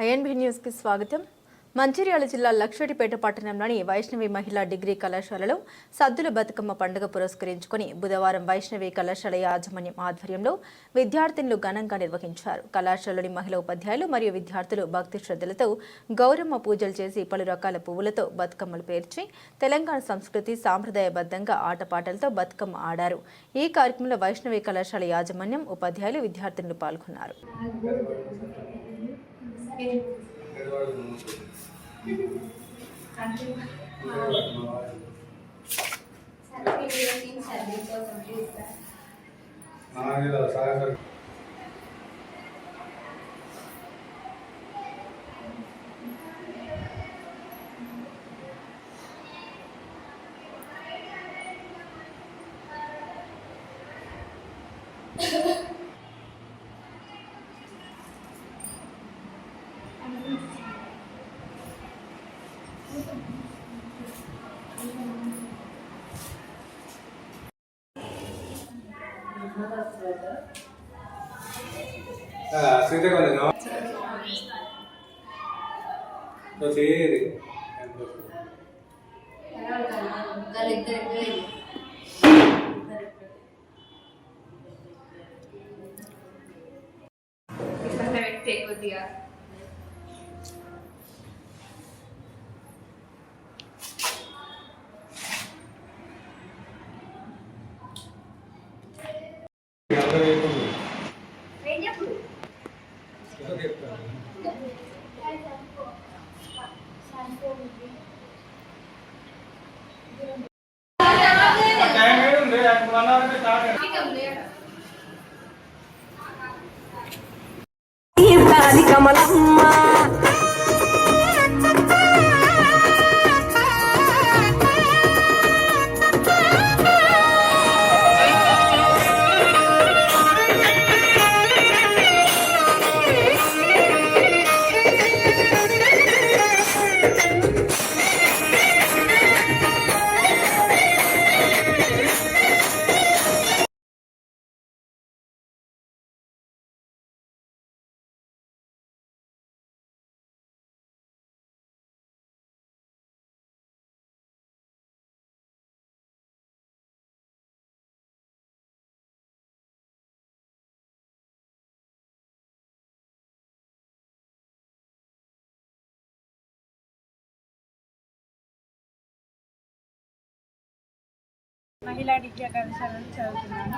INB న్యూస్కి స్వాగతం. మంచిర్యాల జిల్లా లక్షడిపేట పట్టణంలోని వైష్ణవి మహిళా డిగ్రీ కళాశాలలో సద్దుల బతుకమ్మ పండుగ పురస్కరించుకుని బుధవారం వైష్ణవి కళాశాల యాజమాన్యం ఆధ్వర్యంలో విద్యార్థినులు ఘనంగా నిర్వహించారు. కళాశాలలోని మహిళా ఉపాధ్యాయులు మరియు విద్యార్థులు భక్తి శ్రద్ధలతో గౌరమ్మ పూజలు చేసి పలు రకాల పువ్వులతో బతుకమ్మలు పేర్చి తెలంగాణ సంస్కృతి సాంప్రదాయబద్ధంగా ఆటపాటలతో బతుకమ్మ ఆడారు. ఈ కార్యక్రమంలో వైష్ణవి కళాశాల యాజమాన్యం, ఉపాధ్యాయులు, విద్యార్థినులు పాల్గొన్నారు. మహిళా డిగ్రీ కళాశాలలో చదువుతున్నాను.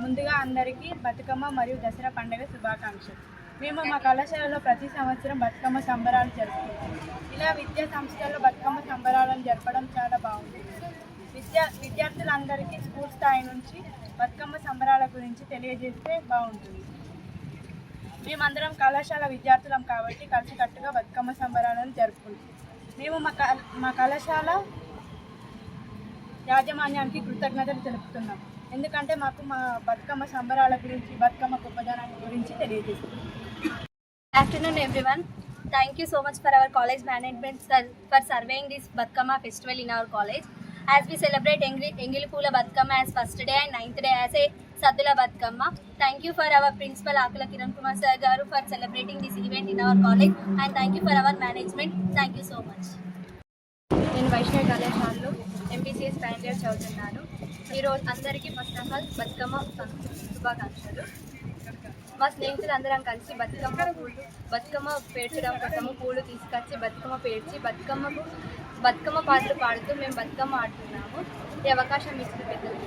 ముందుగా అందరికీ బతుకమ్మ మరియు దసరా పండుగ శుభాకాంక్షలు. మేము మా కళాశాలలో ప్రతి సంవత్సరం బతుకమ్మ సంబరాలు జరుపుకుంటాం. ఇలా విద్యా సంస్థల్లో బతుకమ్మ సంబరాలను జరపడం చాలా బాగుంటుంది. విద్యార్థులందరికీ స్కూల్ స్థాయి నుంచి బతుకమ్మ సంబరాల గురించి తెలియజేస్తే బాగుంటుంది. మేమందరం కళాశాల విద్యార్థులం కాబట్టి కలిసికట్టుగా బతుకమ్మ సంబరాలను జరుపుకుంటాం. మేము మా కళాశాల యాజమాన్యానికి కృతజ్ఞతలు తెలుపుతున్నాం. ఎందుకంటే మాకు మా బతుకమ్మ సంబరాల గురించి, బతుకమ్మ గొప్పదనాన్ని గురించి తెలియజేస్తున్నాం. Afternoon everyone. Thank you so much for our college management for surveying this Batkama festival in our college. As we celebrate Engilipula Batkama as first day and 9th day as a Saddula Batkama. Thank you for our principal Akula Kiran Kumar Sir Garu for celebrating this event in our college, and thank you for our management. Thank you so much. నేను వైష్ణవి కళాశాలలో MPCS final year చదువుతున్నాను. ఈరోజు అందరికీ first of all Bathukamma శుభాకాంక్షలు. మా స్నేహితులు అందరం కలిసి బతుకమ్మ పేర్చడం కోసము పూలు తీసుకొచ్చి బతుకమ్మ పేర్చి బతుకమ్మ పాటలు పాడుతూ మేము బతుకమ్మ ఆడుతున్నాము. ఈ అవకాశం ఇచ్చిన పెద్దలు